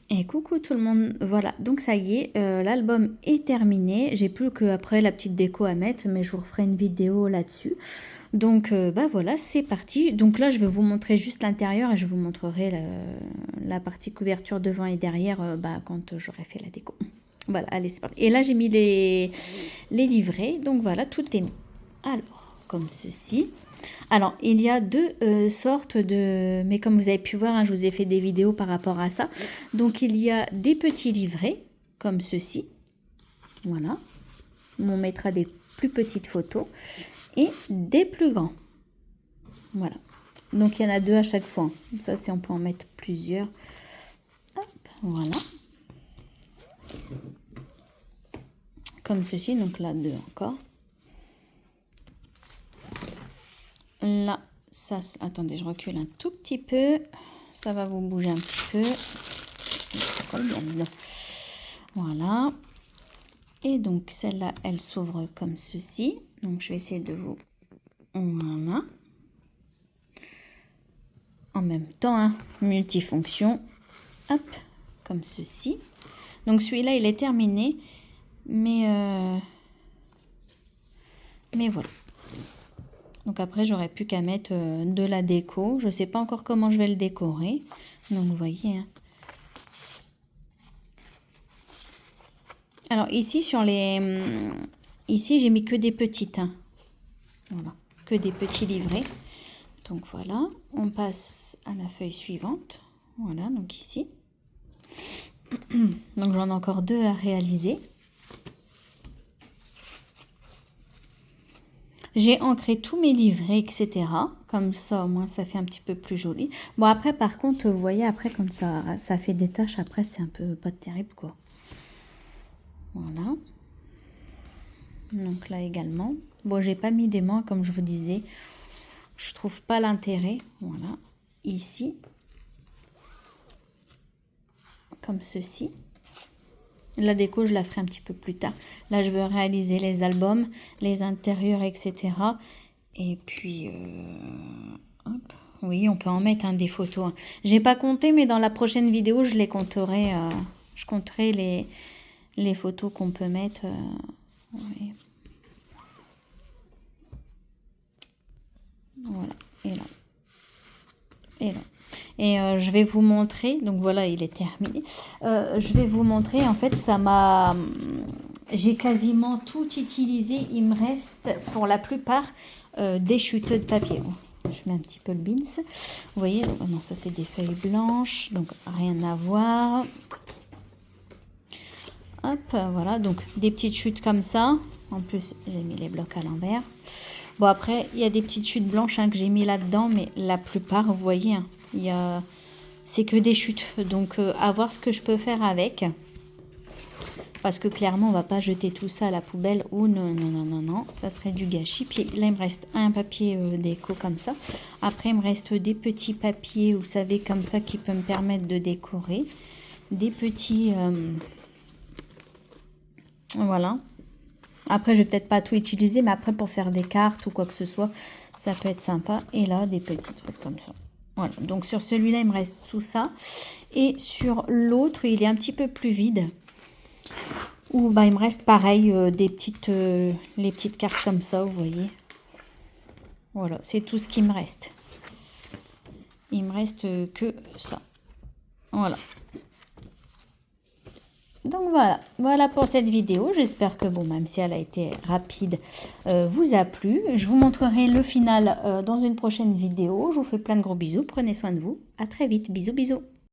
Et coucou tout le monde, voilà, donc ça y est, l'album est terminé. J'ai plus qu'après la petite déco à mettre, mais je vous referai une vidéo là-dessus. Donc bah voilà, c'est parti. Donc là, je vais vous montrer juste l'intérieur et je vous montrerai la partie couverture devant et derrière bah, quand j'aurai fait la déco. Voilà, allez, c'est parti. Et là, j'ai mis les livrets, donc voilà, tout est mis. Alors, comme ceci. Alors, il y a deux sortes de... Mais comme vous avez pu voir, hein, je vous ai fait des vidéos par rapport à ça. Donc, il y a des petits livrets, comme ceci. Voilà. On mettra des plus petites photos. Et des plus grands. Voilà. Donc, il y en a deux à chaque fois. Ça, c'est on peut en mettre plusieurs. Hop, voilà. Comme ceci. Donc, là, deux encore. Là, ça, attendez, je recule un tout petit peu. Ça va vous bouger un petit peu. Voilà. Et donc, celle-là, elle s'ouvre comme ceci. Donc, je vais essayer de vous... Voilà. En même temps, hein, multifonction. Hop, comme ceci. Donc, celui-là, il est terminé. Mais voilà. Donc après, j'aurais plus qu'à mettre de la déco. Je ne sais pas encore comment je vais le décorer. Donc vous voyez. Hein. Alors ici, sur les... Ici, j'ai mis que des petites. Hein. Voilà. Que des petits livrets. Donc voilà. On passe à la feuille suivante. Voilà, donc ici. Donc j'en ai encore deux à réaliser. J'ai ancré tous mes livrets, etc. Comme ça, au moins, ça fait un petit peu plus joli. Bon, après, par contre, vous voyez, après, quand ça fait des taches, après, c'est un peu pas terrible, quoi. Voilà. Donc là également. Bon, j'ai pas mis d'aimant, comme je vous disais. Je trouve pas l'intérêt. Voilà. Ici. Comme ceci. La déco, je la ferai un petit peu plus tard. Là, je veux réaliser les albums, les intérieurs, etc. Et puis, hop. Oui, on peut en mettre des photos. J'ai pas compté, mais dans la prochaine vidéo, je les compterai. Je compterai les photos qu'on peut mettre. Oui. Voilà. Et là. Et là. Et je vais vous montrer, donc voilà, il est terminé. Je vais vous montrer, en fait, ça m'a... J'ai quasiment tout utilisé. Il me reste, pour la plupart, des chutes de papier. Je mets un petit peu le bins. Vous voyez, oh non, ça c'est des feuilles blanches, donc rien à voir. Hop, voilà, donc des petites chutes comme ça. En plus, j'ai mis les blocs à l'envers. Bon, après, il y a des petites chutes blanches que j'ai mis là-dedans, mais la plupart, vous voyez, hein, c'est que des chutes. Donc, à voir ce que je peux faire avec. Parce que clairement, on va pas jeter tout ça à la poubelle. Ou non, non, non, non, non, ça serait du gâchis. Puis là, il me reste un papier déco comme ça. Après, il me reste des petits papiers, vous savez, comme ça, qui peuvent me permettre de décorer. Des petits... voilà. Après, je vais peut-être pas tout utiliser, mais après, pour faire des cartes ou quoi que ce soit, ça peut être sympa. Et là, des petits trucs comme ça. Voilà. Donc, sur celui-là, il me reste tout ça. Et sur l'autre, il est un petit peu plus vide. Ou bah, il me reste pareil, les petites cartes comme ça, vous voyez. Voilà, c'est tout ce qui me reste. Il me reste que ça. Voilà. Donc voilà pour cette vidéo. J'espère que, bon, même si elle a été rapide, vous a plu. Je vous montrerai le final dans une prochaine vidéo. Je vous fais plein de gros bisous. Prenez soin de vous. À très vite. Bisous, bisous.